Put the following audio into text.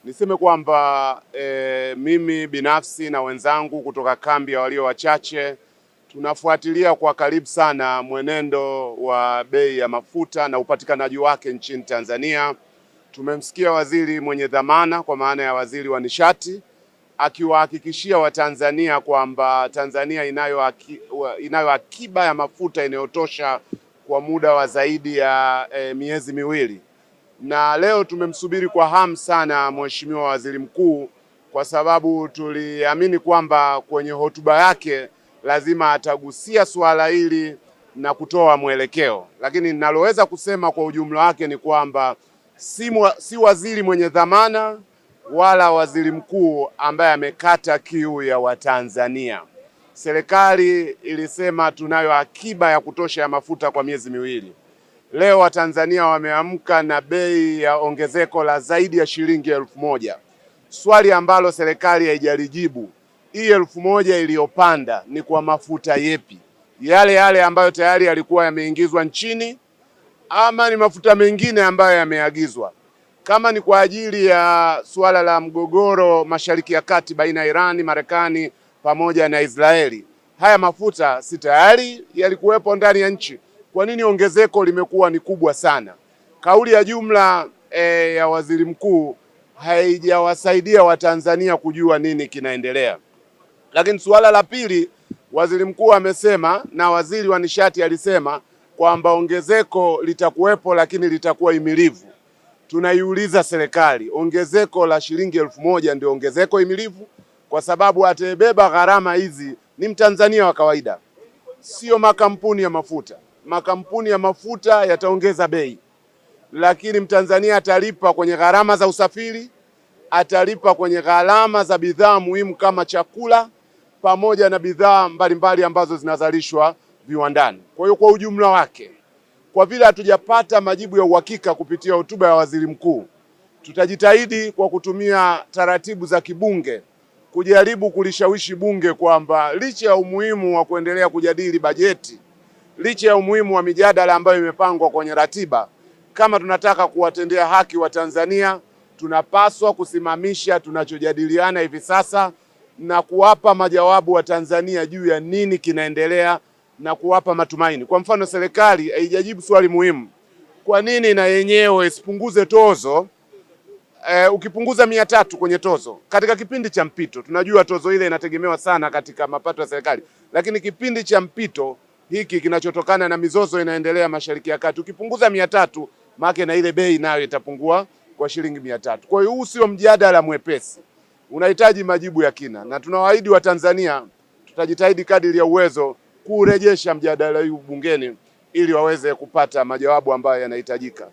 Niseme kwamba mimi binafsi na wenzangu kutoka kambi ya walio wachache tunafuatilia kwa karibu sana mwenendo wa bei ya mafuta na upatikanaji wake nchini Tanzania. Tumemsikia waziri mwenye dhamana kwa maana ya waziri wa nishati akiwahakikishia Watanzania kwamba Tanzania inayo akiba ya mafuta inayotosha kwa muda wa zaidi ya miezi miwili. Na leo tumemsubiri kwa hamu sana Mheshimiwa Waziri Mkuu kwa sababu tuliamini kwamba kwenye hotuba yake lazima atagusia suala hili na kutoa mwelekeo. Lakini ninaloweza kusema kwa ujumla wake ni kwamba si waziri mwenye dhamana wala waziri mkuu ambaye amekata kiu ya Watanzania. Serikali ilisema tunayo akiba ya kutosha ya mafuta kwa miezi miwili. Leo Watanzania wameamka na bei ya ongezeko la zaidi ya shilingi 1000. Swali ambalo serikali haijalijibu, hii 1000 iliyopanda ni kwa mafuta yepi? Yale ambayo tayari yalikuwa yameingizwa nchini ama ni mafuta mengine ambayo yameagizwa? Kama ni kwa ajili ya suala la mgogoro Mashariki ya Kati baina ya Irani, Marekani pamoja na Israeli, haya mafuta si tayari yalikuwepo ndani ya nchi? Kwa nini ongezeko limekuwa ni kubwa sana? Kauli ya jumla ya waziri mkuu haijawasaidia Watanzania kujua nini kinaendelea. Lakini suala la pili, waziri mkuu amesema na waziri wa nishati alisema kwamba ongezeko litakuwepo lakini litakuwa himilivu. Tunaiuliza serikali, ongezeko la shilingi 1000 ndio ongezeko himilivu? Kwa sababu atebeba gharama hizi ni Mtanzania wa kawaida, sio makampuni ya mafuta. Makampuni ya mafuta yataongeza bei, lakini Mtanzania atalipa kwenye gharama za usafiri, atalipa kwenye gharama za bidhaa muhimu kama chakula pamoja na bidhaa mbalimbali ambazo zinazalishwa viwandani. Kwa hiyo kwa ujumla wake, kwa vile hatujapata majibu ya uhakika kupitia hotuba ya waziri mkuu, tutajitahidi kwa kutumia taratibu za kibunge kujaribu kulishawishi bunge kwamba licha ya umuhimu wa kuendelea kujadili bajeti, licha ya umuhimu wa mijadala ambayo imepangwa kwenye ratiba, kama tunataka kuwatendea haki wa Tanzania, tunapaswa kusimamisha tunachojadiliana hivi sasa na kuwapa majawabu wa Tanzania juu ya nini kinaendelea na kuwapa matumaini. Kwa mfano, serikali haijajibu swali muhimu. Kwa nini na yenyewe isipunguze tozo? Ukipunguza 300 kwenye tozo katika kipindi cha mpito, tunajua tozo ile inategemewa sana katika mapato ya serikali, lakini kipindi cha mpito hiki kinachotokana na mizozo inaendelea Mashariki ya Kati, ukipunguza 300 maana na ile bei nayo itapungua kwa shilingi 300. Kwa hiyo huu sio mjadala mwepesi, unahitaji majibu ya kina, na tunawaahidi wa Tanzania tutajitahidi kadiri ya uwezo kurejesha mjadala huu bungeni ili waweze kupata majawabu ambayo yanahitajika.